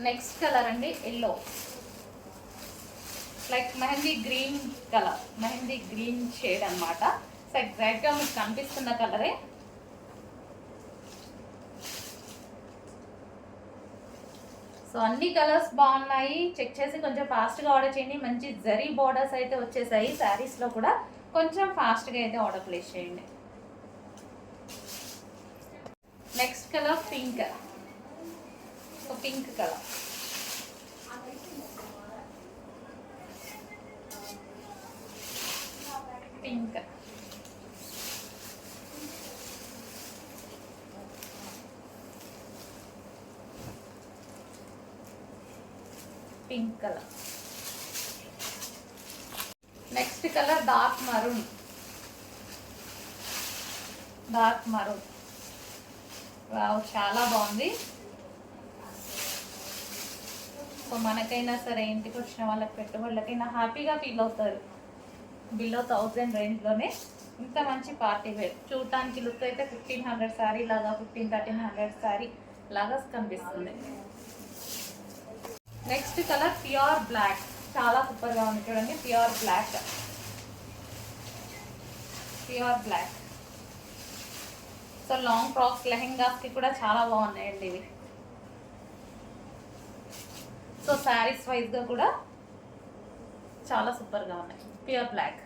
Next colour అండి yellow, like mehndi green colour, mehndi green shade అనమాట. So ఎగ్జాక్ట్గా మీకు కనిపిస్తున్న కలరే. సో అన్ని కలర్స్ బాగున్నాయి, చెక్ చేసి కొంచెం ఫాస్ట్గా ఆర్డర్ చేయండి. మంచి జరీ బార్డర్స్ అయితే వచ్చేసాయి శారీస్లో కూడా, కొంచెం ఫాస్ట్గా అయితే ఆర్డర్ ప్లేస్ చేయండి. Next colour pink, so pink colour, pink, pink colour. Next colour dark maroon, dark maroon. Wow, చాలా బాగుంది. సో మనకైనా సరే ఇంటికి వచ్చిన వాళ్ళకి పెట్టుబడులకైనా హ్యాపీగా ఫీల్ అవుతారు. బిలో 1000 రేంజ్లోనే ఇంత మంచి పార్టీ వేర్. చూడటానికి లుక్ అయితే 1500 శారీ లాగా, 1300 శారీ లాగా కనిపిస్తుంది. నెక్స్ట్ కలర్ ప్యూర్ బ్లాక్, చాలా సూపర్గా ఉంది చూడండి. Pure black, pure black. So long frocks, లెహెంగాస్కి కూడా చాలా బాగున్నాయండి ఇవి. సో శారీస్ వైజ్గా కూడా చాలా సూపర్గా ఉన్నాయి. Pure black.